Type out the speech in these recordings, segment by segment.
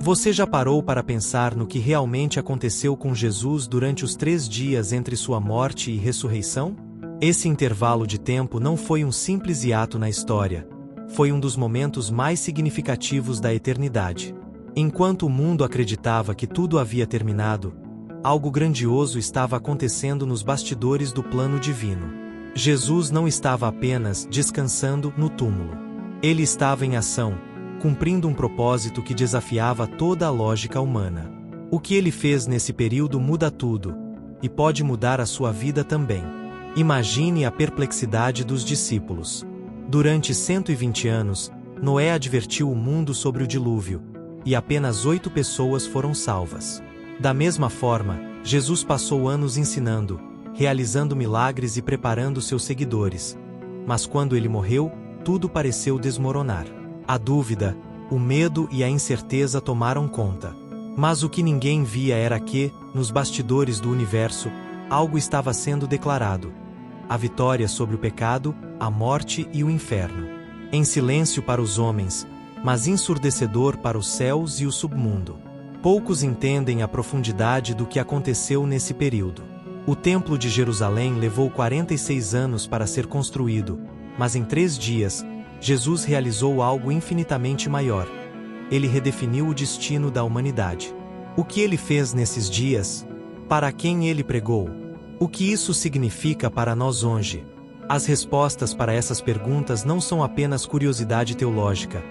Você já parou para pensar no que realmente aconteceu com Jesus durante os 3 dias entre sua morte e ressurreição? Esse intervalo de tempo não foi um simples hiato na história. Foi um dos momentos mais significativos da eternidade. Enquanto o mundo acreditava que tudo havia terminado, algo grandioso estava acontecendo nos bastidores do plano divino. Jesus não estava apenas descansando no túmulo. Ele estava em ação, cumprindo um propósito que desafiava toda a lógica humana. O que ele fez nesse período muda tudo, e pode mudar a sua vida também. Imagine a perplexidade dos discípulos. Durante 120 anos, Noé advertiu o mundo sobre o dilúvio, e apenas 8 pessoas foram salvas. Da mesma forma, Jesus passou anos ensinando, realizando milagres e preparando seus seguidores. Mas quando ele morreu, tudo pareceu desmoronar. A dúvida, o medo e a incerteza tomaram conta. Mas o que ninguém via era que, nos bastidores do universo, algo estava sendo declarado. A vitória sobre o pecado, a morte e o inferno. Em silêncio para os homens, mas ensurdecedor para os céus e o submundo. Poucos entendem a profundidade do que aconteceu nesse período. O Templo de Jerusalém levou 46 anos para ser construído, mas em 3 dias, Jesus realizou algo infinitamente maior. Ele redefiniu o destino da humanidade. O que ele fez nesses dias? Para quem ele pregou? O que isso significa para nós hoje? As respostas para essas perguntas não são apenas curiosidade teológica.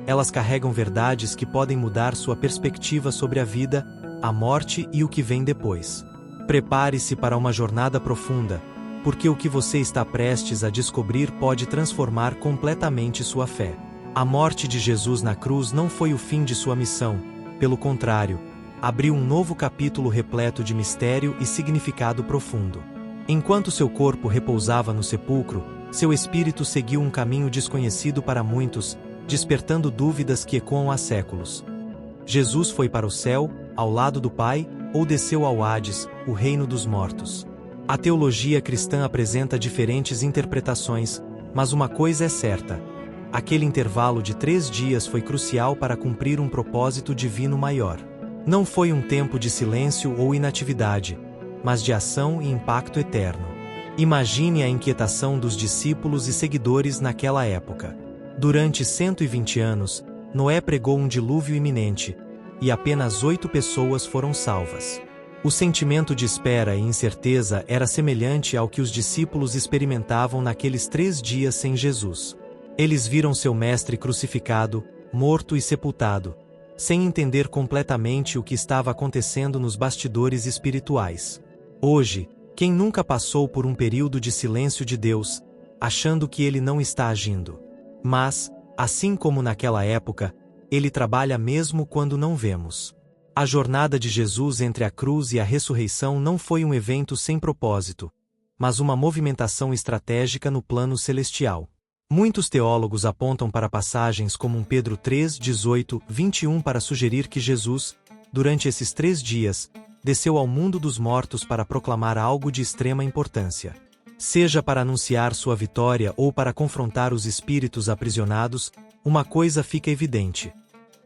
Elas carregam verdades que podem mudar sua perspectiva sobre a vida, a morte e o que vem depois. Prepare-se para uma jornada profunda, porque o que você está prestes a descobrir pode transformar completamente sua fé. A morte de Jesus na cruz não foi o fim de sua missão, pelo contrário, abriu um novo capítulo repleto de mistério e significado profundo. Enquanto seu corpo repousava no sepulcro, seu espírito seguiu um caminho desconhecido para muitos, despertando dúvidas que ecoam há séculos. Jesus foi para o céu, ao lado do Pai, ou desceu ao Hades, o reino dos mortos? A teologia cristã apresenta diferentes interpretações, mas uma coisa é certa: aquele intervalo de 3 dias foi crucial para cumprir um propósito divino maior. Não foi um tempo de silêncio ou inatividade, mas de ação e impacto eterno. Imagine a inquietação dos discípulos e seguidores naquela época. Durante 120 anos, Noé pregou um dilúvio iminente, e apenas 8 pessoas foram salvas. O sentimento de espera e incerteza era semelhante ao que os discípulos experimentavam naqueles 3 dias sem Jesus. Eles viram seu mestre crucificado, morto e sepultado, sem entender completamente o que estava acontecendo nos bastidores espirituais. Hoje, quem nunca passou por um período de silêncio de Deus, achando que ele não está agindo? Mas, assim como naquela época, ele trabalha mesmo quando não vemos. A jornada de Jesus entre a cruz e a ressurreição não foi um evento sem propósito, mas uma movimentação estratégica no plano celestial. Muitos teólogos apontam para passagens como 1 Pedro 3, 18, 21 para sugerir que Jesus, durante esses 3 dias, desceu ao mundo dos mortos para proclamar algo de extrema importância. Seja para anunciar sua vitória ou para confrontar os espíritos aprisionados, uma coisa fica evidente: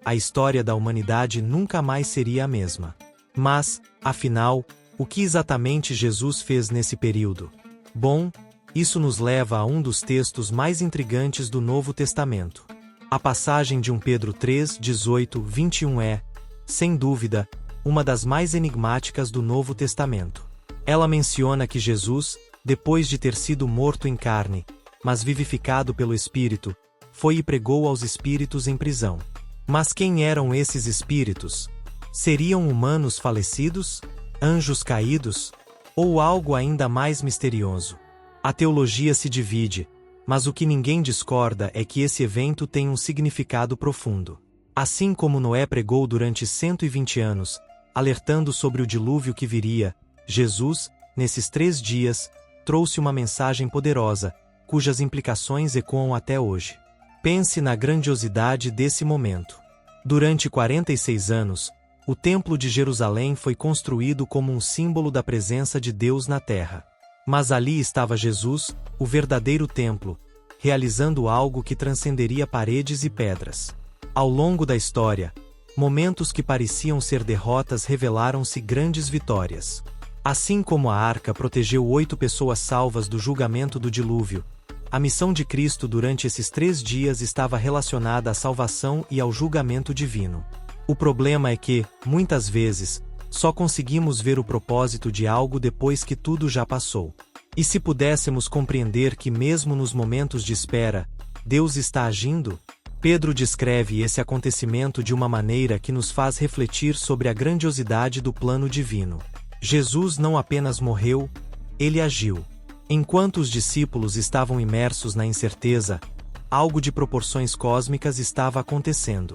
a história da humanidade nunca mais seria a mesma. Mas, afinal, o que exatamente Jesus fez nesse período? Bom, isso nos leva a um dos textos mais intrigantes do Novo Testamento. A passagem de 1 Pedro 3, 18, 21 é, sem dúvida, uma das mais enigmáticas do Novo Testamento. Ela menciona que Jesus, depois de ter sido morto em carne, mas vivificado pelo Espírito, foi e pregou aos espíritos em prisão. Mas quem eram esses espíritos? Seriam humanos falecidos? Anjos caídos? Ou algo ainda mais misterioso? A teologia se divide, mas o que ninguém discorda é que esse evento tem um significado profundo. Assim como Noé pregou durante 120 anos, alertando sobre o dilúvio que viria, Jesus, nesses 3 dias, trouxe uma mensagem poderosa, cujas implicações ecoam até hoje. Pense na grandiosidade desse momento. Durante 46 anos, o Templo de Jerusalém foi construído como um símbolo da presença de Deus na terra. Mas ali estava Jesus, o verdadeiro templo, realizando algo que transcenderia paredes e pedras. Ao longo da história, Momentos que pareciam ser derrotas revelaram-se grandes vitórias. Assim como a arca protegeu 8 pessoas salvas do julgamento do dilúvio, a missão de Cristo durante esses 3 dias estava relacionada à salvação e ao julgamento divino. O problema é que, muitas vezes, só conseguimos ver o propósito de algo depois que tudo já passou. E se pudéssemos compreender que mesmo nos momentos de espera, Deus está agindo? Pedro descreve esse acontecimento de uma maneira que nos faz refletir sobre a grandiosidade do plano divino. Jesus não apenas morreu, ele agiu. Enquanto os discípulos estavam imersos na incerteza, algo de proporções cósmicas estava acontecendo.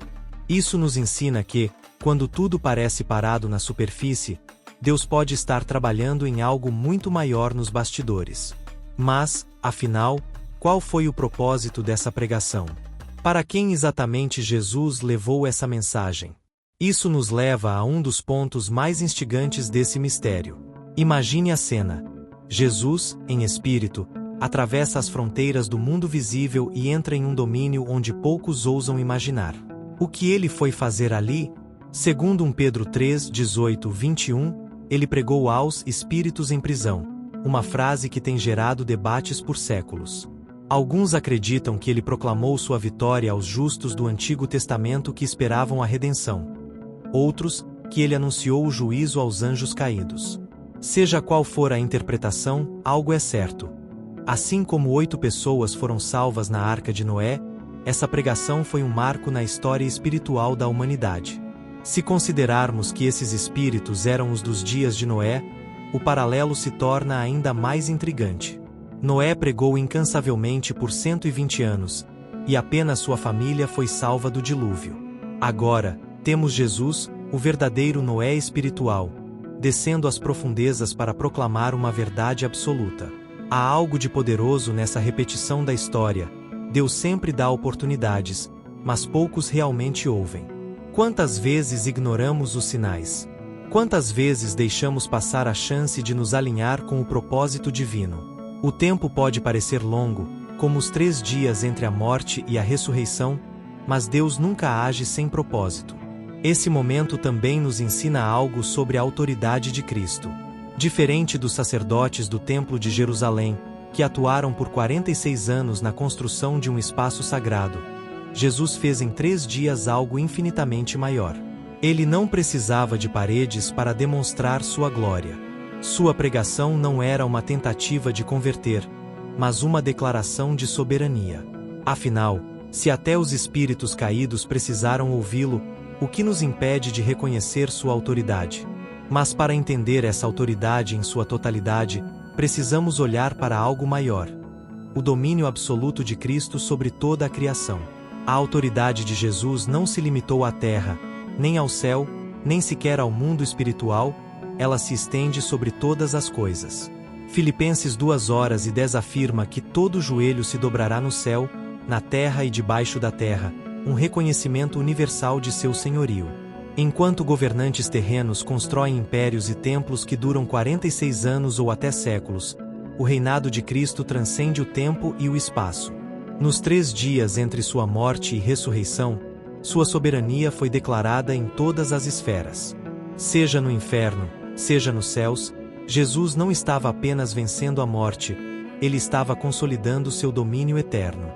Isso nos ensina que, quando tudo parece parado na superfície, Deus pode estar trabalhando em algo muito maior nos bastidores. Mas, afinal, qual foi o propósito dessa pregação? Para quem exatamente Jesus levou essa mensagem? Isso nos leva a um dos pontos mais instigantes desse mistério. Imagine a cena. Jesus, em espírito, atravessa as fronteiras do mundo visível e entra em um domínio onde poucos ousam imaginar. O que ele foi fazer ali? Segundo 1 Pedro 3, 18, 21, ele pregou aos espíritos em prisão, uma frase que tem gerado debates por séculos. Alguns acreditam que ele proclamou sua vitória aos justos do Antigo Testamento que esperavam a redenção. Outros, que ele anunciou o juízo aos anjos caídos. Seja qual for a interpretação, algo é certo. Assim como 8 pessoas foram salvas na Arca de Noé, essa pregação foi um marco na história espiritual da humanidade. Se considerarmos que esses espíritos eram os dos dias de Noé, o paralelo se torna ainda mais intrigante. Noé pregou incansavelmente por 120 anos, e apenas sua família foi salva do dilúvio. Agora, temos Jesus, o verdadeiro Noé espiritual, descendo às profundezas para proclamar uma verdade absoluta. Há algo de poderoso nessa repetição da história. Deus sempre dá oportunidades, mas poucos realmente ouvem. Quantas vezes ignoramos os sinais? Quantas vezes deixamos passar a chance de nos alinhar com o propósito divino? O tempo pode parecer longo, como os 3 dias entre a morte e a ressurreição, mas Deus nunca age sem propósito. Esse momento também nos ensina algo sobre a autoridade de Cristo. Diferente dos sacerdotes do Templo de Jerusalém, que atuaram por 46 anos na construção de um espaço sagrado, Jesus fez em 3 dias algo infinitamente maior. Ele não precisava de paredes para demonstrar sua glória. Sua pregação não era uma tentativa de converter, mas uma declaração de soberania. Afinal, se até os espíritos caídos precisaram ouvi-lo, o que nos impede de reconhecer sua autoridade? Mas para entender essa autoridade em sua totalidade, precisamos olhar para algo maior: o domínio absoluto de Cristo sobre toda a criação. A autoridade de Jesus não se limitou à terra, nem ao céu, nem sequer ao mundo espiritual, ela se estende sobre todas as coisas. Filipenses 2:10 afirma que todo joelho se dobrará no céu, na terra e debaixo da terra, um reconhecimento universal de seu senhorio. Enquanto governantes terrenos constroem impérios e templos que duram 46 anos ou até séculos, o reinado de Cristo transcende o tempo e o espaço. Nos 3 dias entre sua morte e ressurreição, sua soberania foi declarada em todas as esferas. Seja no inferno, seja nos céus, Jesus não estava apenas vencendo a morte, ele estava consolidando seu domínio eterno.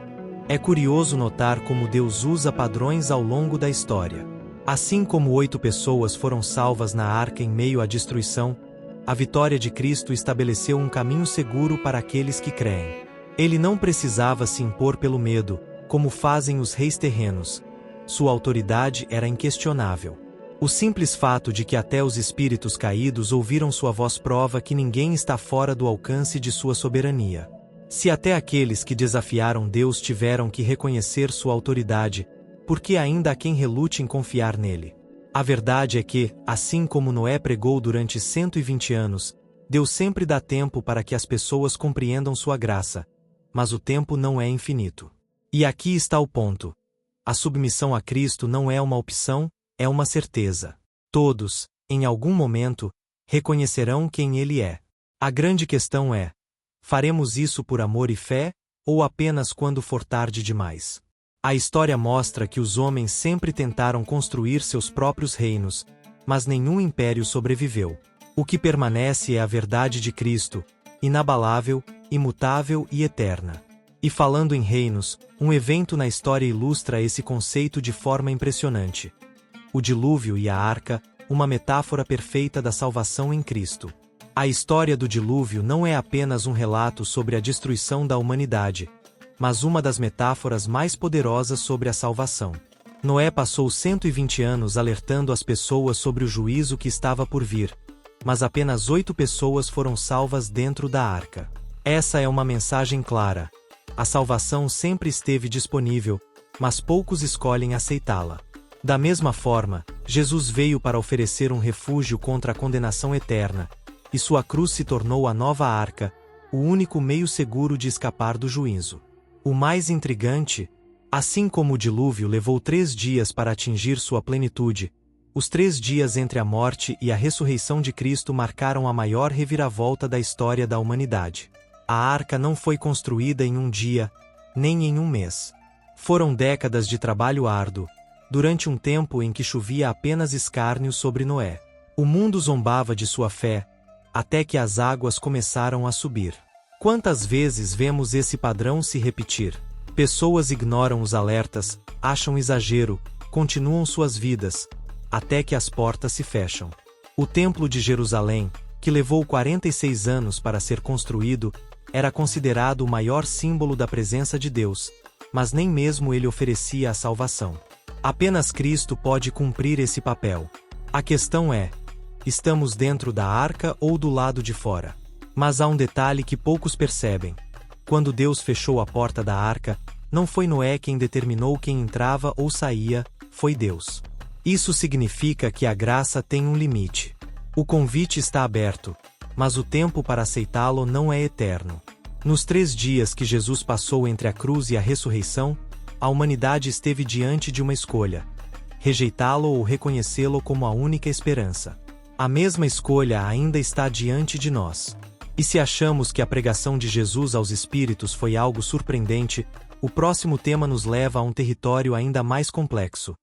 É curioso notar como Deus usa padrões ao longo da história. Assim como 8 pessoas foram salvas na arca em meio à destruição, a vitória de Cristo estabeleceu um caminho seguro para aqueles que creem. Ele não precisava se impor pelo medo, como fazem os reis terrenos. Sua autoridade era inquestionável. O simples fato de que até os espíritos caídos ouviram sua voz prova que ninguém está fora do alcance de sua soberania. Se até aqueles que desafiaram Deus tiveram que reconhecer sua autoridade, por que ainda há quem relute em confiar nele? A verdade é que, assim como Noé pregou durante 120 anos, Deus sempre dá tempo para que as pessoas compreendam sua graça, mas o tempo não é infinito. E aqui está o ponto. A submissão a Cristo não é uma opção, é uma certeza. Todos, em algum momento, reconhecerão quem Ele é. A grande questão é: faremos isso por amor e fé, ou apenas quando for tarde demais? A história mostra que os homens sempre tentaram construir seus próprios reinos, mas nenhum império sobreviveu. O que permanece é a verdade de Cristo, inabalável, imutável e eterna. E falando em reinos, um evento na história ilustra esse conceito de forma impressionante. O dilúvio e a arca, uma metáfora perfeita da salvação em Cristo. A história do dilúvio não é apenas um relato sobre a destruição da humanidade, mas uma das metáforas mais poderosas sobre a salvação. Noé passou 120 anos alertando as pessoas sobre o juízo que estava por vir, mas apenas 8 pessoas foram salvas dentro da arca. Essa é uma mensagem clara. A salvação sempre esteve disponível, mas poucos escolhem aceitá-la. Da mesma forma, Jesus veio para oferecer um refúgio contra a condenação eterna, e sua cruz se tornou a nova arca, o único meio seguro de escapar do juízo. O mais intrigante, assim como o dilúvio levou 3 dias para atingir sua plenitude, os 3 dias entre a morte e a ressurreição de Cristo marcaram a maior reviravolta da história da humanidade. A arca não foi construída em um dia, nem em um mês. Foram décadas de trabalho árduo, durante um tempo em que chovia apenas escárnio sobre Noé. O mundo zombava de sua fé, até que as águas começaram a subir. Quantas vezes vemos esse padrão se repetir? Pessoas ignoram os alertas, acham exagero, continuam suas vidas, até que as portas se fecham. O Templo de Jerusalém, que levou 46 anos para ser construído, era considerado o maior símbolo da presença de Deus, mas nem mesmo ele oferecia a salvação. Apenas Cristo pode cumprir esse papel. A questão é: estamos dentro da arca ou do lado de fora? Mas há um detalhe que poucos percebem. Quando Deus fechou a porta da arca, não foi Noé quem determinou quem entrava ou saía, foi Deus. Isso significa que a graça tem um limite. O convite está aberto, mas o tempo para aceitá-lo não é eterno. Nos 3 dias que Jesus passou entre a cruz e a ressurreição, a humanidade esteve diante de uma escolha: rejeitá-lo ou reconhecê-lo como a única esperança. A mesma escolha ainda está diante de nós. E se achamos que a pregação de Jesus aos espíritos foi algo surpreendente, o próximo tema nos leva a um território ainda mais complexo: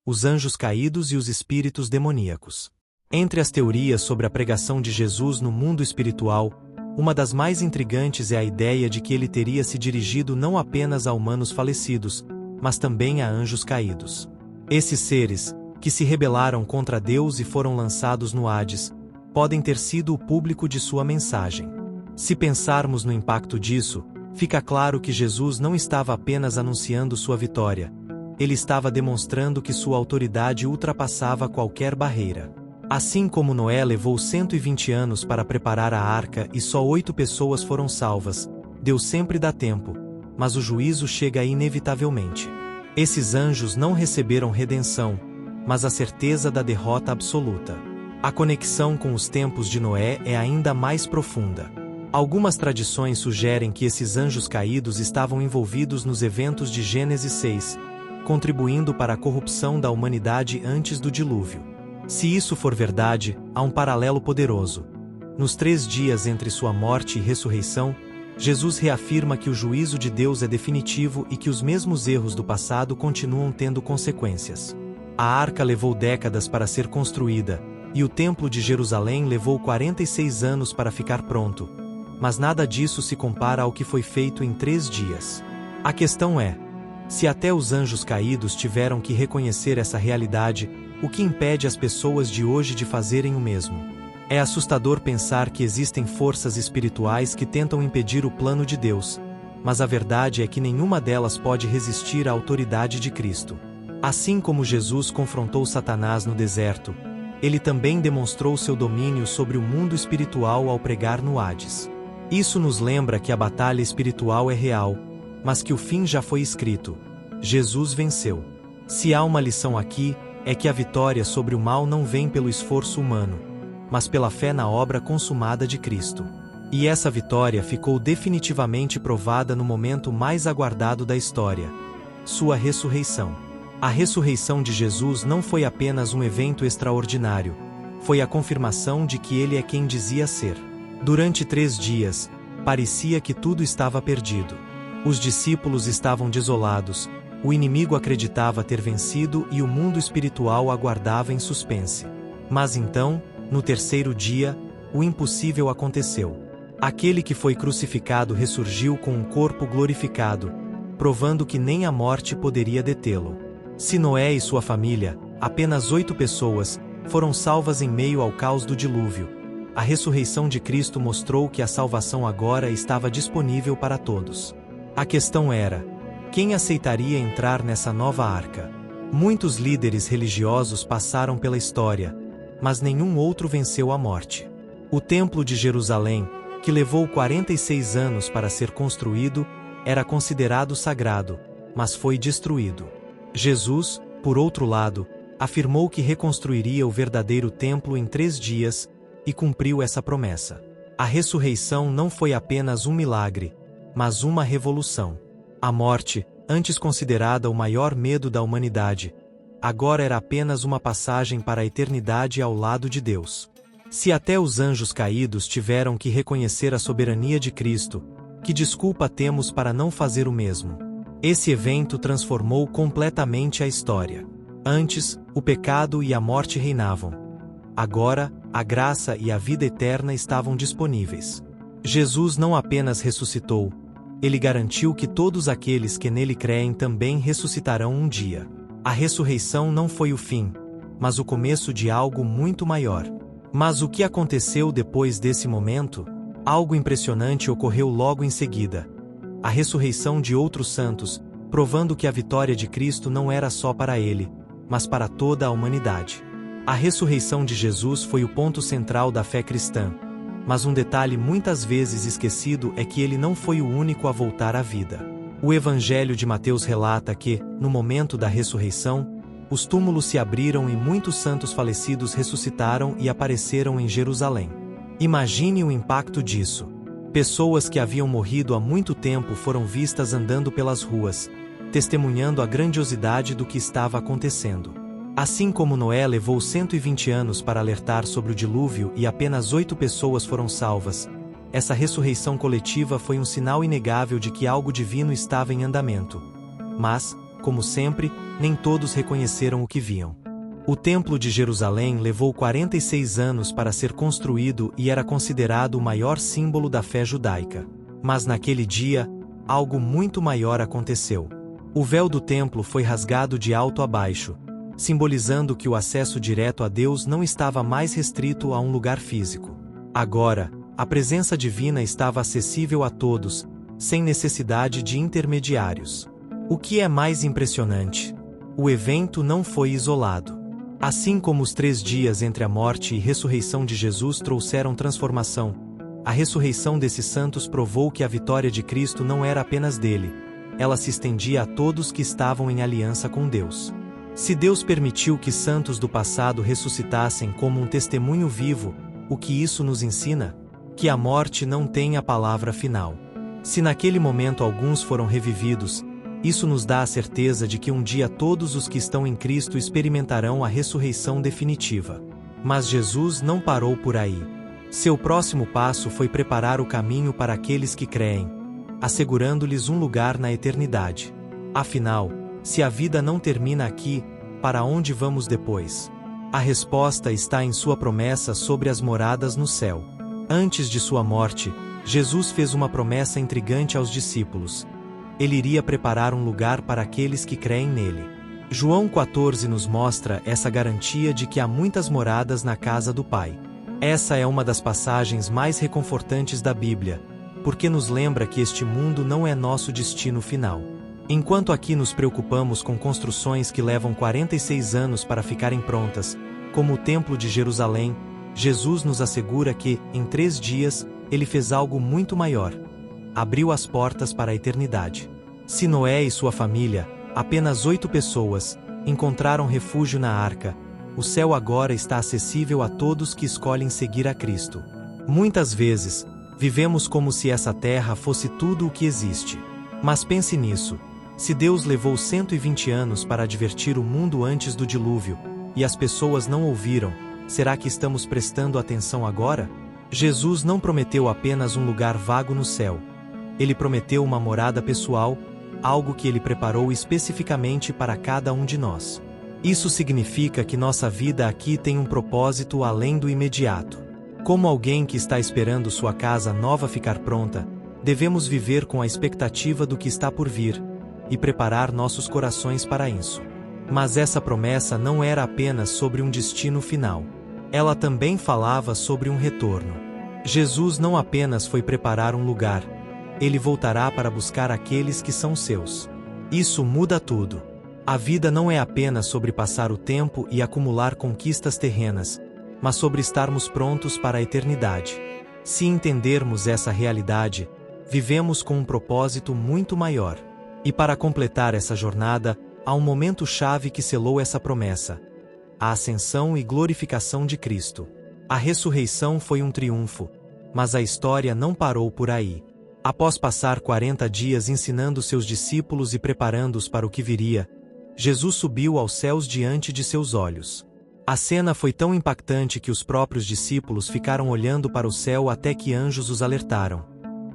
os anjos caídos e os espíritos demoníacos. Entre as teorias sobre a pregação de Jesus no mundo espiritual, uma das mais intrigantes é a ideia de que ele teria se dirigido não apenas a humanos falecidos, mas também a anjos caídos. Esses seres, que se rebelaram contra Deus e foram lançados no Hades, podem ter sido o público de sua mensagem. Se pensarmos no impacto disso, fica claro que Jesus não estava apenas anunciando sua vitória, ele estava demonstrando que sua autoridade ultrapassava qualquer barreira. Assim como Noé levou 120 anos para preparar a arca e só 8 pessoas foram salvas, Deus sempre dá tempo, mas o juízo chega inevitavelmente. Esses anjos não receberam redenção, mas a certeza da derrota absoluta. A conexão com os tempos de Noé é ainda mais profunda. Algumas tradições sugerem que esses anjos caídos estavam envolvidos nos eventos de Gênesis 6, contribuindo para a corrupção da humanidade antes do dilúvio. Se isso for verdade, há um paralelo poderoso. Nos 3 dias entre sua morte e ressurreição, Jesus reafirma que o juízo de Deus é definitivo e que os mesmos erros do passado continuam tendo consequências. A arca levou décadas para ser construída, e o Templo de Jerusalém levou 46 anos para ficar pronto. Mas nada disso se compara ao que foi feito em 3 dias. A questão é: se até os anjos caídos tiveram que reconhecer essa realidade, o que impede as pessoas de hoje de fazerem o mesmo? É assustador pensar que existem forças espirituais que tentam impedir o plano de Deus, mas a verdade é que nenhuma delas pode resistir à autoridade de Cristo. Assim como Jesus confrontou Satanás no deserto, ele também demonstrou seu domínio sobre o mundo espiritual ao pregar no Hades. Isso nos lembra que a batalha espiritual é real, mas que o fim já foi escrito. Jesus venceu. Se há uma lição aqui, é que a vitória sobre o mal não vem pelo esforço humano, mas pela fé na obra consumada de Cristo. E essa vitória ficou definitivamente provada no momento mais aguardado da história: sua ressurreição. A ressurreição de Jesus não foi apenas um evento extraordinário, foi a confirmação de que ele é quem dizia ser. Durante 3 dias, parecia que tudo estava perdido. Os discípulos estavam desolados, O inimigo acreditava ter vencido e o mundo espiritual aguardava em suspense. Mas então, no terceiro dia, o impossível aconteceu. Aquele que foi crucificado ressurgiu com um corpo glorificado, provando que nem a morte poderia detê-lo. Se Noé e sua família, apenas 8 pessoas, foram salvas em meio ao caos do dilúvio, a ressurreição de Cristo mostrou que a salvação agora estava disponível para todos. A questão era: quem aceitaria entrar nessa nova arca? Muitos líderes religiosos passaram pela história, mas nenhum outro venceu a morte. O Templo de Jerusalém, que levou 46 anos para ser construído, era considerado sagrado, mas foi destruído. Jesus, por outro lado, afirmou que reconstruiria o verdadeiro templo em 3 dias, e cumpriu essa promessa. A ressurreição não foi apenas um milagre, mas uma revolução. A morte, antes considerada o maior medo da humanidade, agora era apenas uma passagem para a eternidade ao lado de Deus. Se até os anjos caídos tiveram que reconhecer a soberania de Cristo, que desculpa temos para não fazer o mesmo? Esse evento transformou completamente a história. Antes, o pecado e a morte reinavam. Agora, a graça e a vida eterna estavam disponíveis. Jesus não apenas ressuscitou, ele garantiu que todos aqueles que nele creem também ressuscitarão um dia. A ressurreição não foi o fim, mas o começo de algo muito maior. Mas o que aconteceu depois desse momento? Algo impressionante ocorreu logo em seguida. A ressurreição de outros santos, provando que a vitória de Cristo não era só para ele, mas para toda a humanidade. A ressurreição de Jesus foi o ponto central da fé cristã. Mas um detalhe muitas vezes esquecido é que ele não foi o único a voltar à vida. O Evangelho de Mateus relata que, no momento da ressurreição, os túmulos se abriram e muitos santos falecidos ressuscitaram e apareceram em Jerusalém. Imagine o impacto disso. Pessoas que haviam morrido há muito tempo foram vistas andando pelas ruas, testemunhando a grandiosidade do que estava acontecendo. Assim como Noé levou 120 anos para alertar sobre o dilúvio e apenas 8 pessoas foram salvas, essa ressurreição coletiva foi um sinal inegável de que algo divino estava em andamento. Mas, como sempre, nem todos reconheceram o que viam. O Templo de Jerusalém levou 46 anos para ser construído e era considerado o maior símbolo da fé judaica. Mas naquele dia, algo muito maior aconteceu. O véu do templo foi rasgado de alto a baixo, simbolizando que o acesso direto a Deus não estava mais restrito a um lugar físico. Agora, a presença divina estava acessível a todos, sem necessidade de intermediários. O que é mais impressionante? O evento não foi isolado. Assim como os 3 dias entre a morte e ressurreição de Jesus trouxeram transformação, a ressurreição desses santos provou que a vitória de Cristo não era apenas dele, ela se estendia a todos que estavam em aliança com Deus. Se Deus permitiu que santos do passado ressuscitassem como um testemunho vivo, o que isso nos ensina? Que a morte não tem a palavra final. Se naquele momento alguns foram revividos, isso nos dá a certeza de que um dia todos os que estão em Cristo experimentarão a ressurreição definitiva. Mas Jesus não parou por aí. Seu próximo passo foi preparar o caminho para aqueles que creem, assegurando-lhes um lugar na eternidade. Afinal, se a vida não termina aqui, para onde vamos depois? A resposta está em sua promessa sobre as moradas no céu. Antes de sua morte, Jesus fez uma promessa intrigante aos discípulos. Ele iria preparar um lugar para aqueles que creem nele. João 14 nos mostra essa garantia de que há muitas moradas na casa do Pai. Essa é uma das passagens mais reconfortantes da Bíblia, porque nos lembra que este mundo não é nosso destino final. Enquanto aqui nos preocupamos com construções que levam 46 anos para ficarem prontas, como o Templo de Jerusalém, Jesus nos assegura que, em 3 dias, ele fez algo muito maior. Abriu as portas para a eternidade. Se Noé e sua família, apenas 8 pessoas, encontraram refúgio na arca, o céu agora está acessível a todos que escolhem seguir a Cristo. Muitas vezes, vivemos como se essa terra fosse tudo o que existe. Mas pense nisso. Se Deus levou 120 anos para advertir o mundo antes do dilúvio, e as pessoas não ouviram, será que estamos prestando atenção agora? Jesus não prometeu apenas um lugar vago no céu. Ele prometeu uma morada pessoal, algo que ele preparou especificamente para cada um de nós. Isso significa que nossa vida aqui tem um propósito além do imediato. Como alguém que está esperando sua casa nova ficar pronta, devemos viver com a expectativa do que está por vir e preparar nossos corações para isso. Mas essa promessa não era apenas sobre um destino final. Ela também falava sobre um retorno. Jesus não apenas foi preparar um lugar, ele voltará para buscar aqueles que são seus. Isso muda tudo. A vida não é apenas sobre passar o tempo e acumular conquistas terrenas, mas sobre estarmos prontos para a eternidade. Se entendermos essa realidade, vivemos com um propósito muito maior. E para completar essa jornada, há um momento-chave que selou essa promessa: a ascensão e glorificação de Cristo. A ressurreição foi um triunfo, mas a história não parou por aí. Após passar 40 dias ensinando seus discípulos e preparando-os para o que viria, Jesus subiu aos céus diante de seus olhos. A cena foi tão impactante que os próprios discípulos ficaram olhando para o céu até que anjos os alertaram.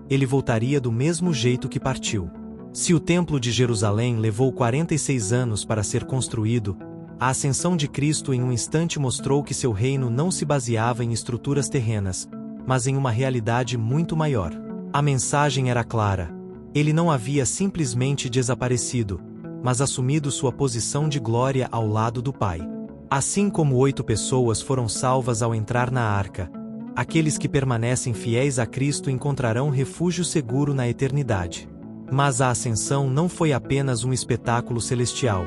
Ele voltaria do mesmo jeito que partiu. Se o Templo de Jerusalém levou 46 anos para ser construído, a ascensão de Cristo em um instante mostrou que seu reino não se baseava em estruturas terrenas, mas em uma realidade muito maior. A mensagem era clara. Ele não havia simplesmente desaparecido, mas assumido sua posição de glória ao lado do Pai. Assim como 8 pessoas foram salvas ao entrar na arca, aqueles que permanecem fiéis a Cristo encontrarão refúgio seguro na eternidade. Mas a ascensão não foi apenas um espetáculo celestial.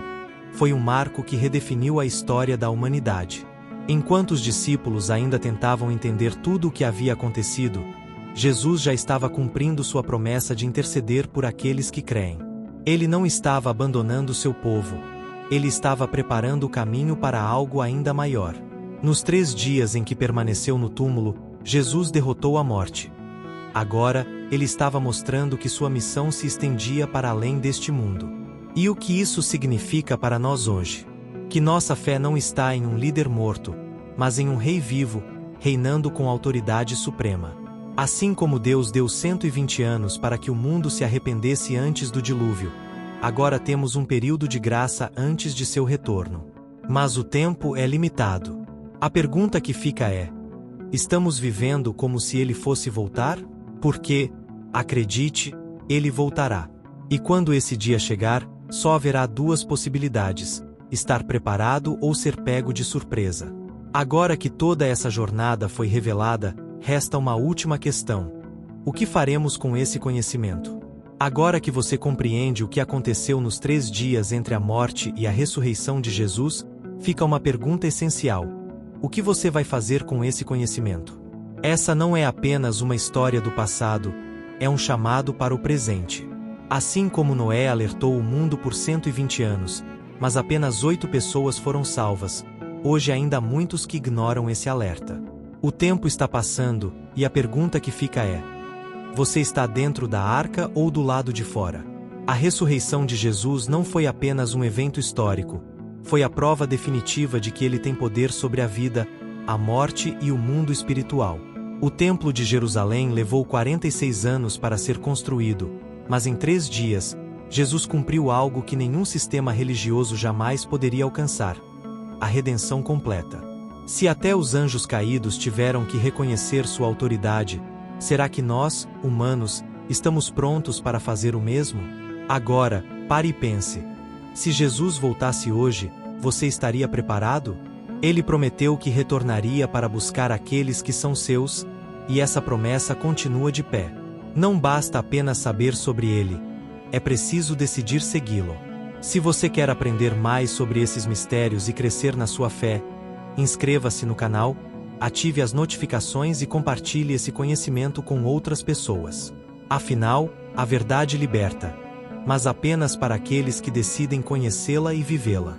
Foi um marco que redefiniu a história da humanidade. Enquanto os discípulos ainda tentavam entender tudo o que havia acontecido, Jesus já estava cumprindo sua promessa de interceder por aqueles que creem. Ele não estava abandonando seu povo. Ele estava preparando o caminho para algo ainda maior. Nos 3 dias em que permaneceu no túmulo, Jesus derrotou a morte. Agora, ele estava mostrando que sua missão se estendia para além deste mundo. E o que isso significa para nós hoje? Que nossa fé não está em um líder morto, mas em um rei vivo, reinando com autoridade suprema. Assim como Deus deu 120 anos para que o mundo se arrependesse antes do dilúvio, agora temos um período de graça antes de seu retorno. Mas o tempo é limitado. A pergunta que fica é: estamos vivendo como se ele fosse voltar? Porque, acredite, ele voltará. E quando esse dia chegar, só haverá 2 possibilidades: estar preparado ou ser pego de surpresa. Agora que toda essa jornada foi revelada, resta uma última questão: o que faremos com esse conhecimento? Agora que você compreende o que aconteceu nos 3 dias entre a morte e a ressurreição de Jesus, fica uma pergunta essencial: o que você vai fazer com esse conhecimento? Essa não é apenas uma história do passado, é um chamado para o presente. Assim como Noé alertou o mundo por 120 anos, mas apenas 8 pessoas foram salvas, hoje ainda há muitos que ignoram esse alerta. O tempo está passando, e a pergunta que fica é: você está dentro da arca ou do lado de fora? A ressurreição de Jesus não foi apenas um evento histórico, foi a prova definitiva de que ele tem poder sobre a vida, a morte e o mundo espiritual. O Templo de Jerusalém levou 46 anos para ser construído, mas em 3 dias, Jesus cumpriu algo que nenhum sistema religioso jamais poderia alcançar: a redenção completa. Se até os anjos caídos tiveram que reconhecer sua autoridade, será que nós, humanos, estamos prontos para fazer o mesmo? Agora, pare e pense. Se Jesus voltasse hoje, você estaria preparado? Ele prometeu que retornaria para buscar aqueles que são seus, e essa promessa continua de pé. Não basta apenas saber sobre ele, é preciso decidir segui-lo. Se você quer aprender mais sobre esses mistérios e crescer na sua fé, inscreva-se no canal, ative as notificações e compartilhe esse conhecimento com outras pessoas. Afinal, a verdade liberta, mas apenas para aqueles que decidem conhecê-la e vivê-la.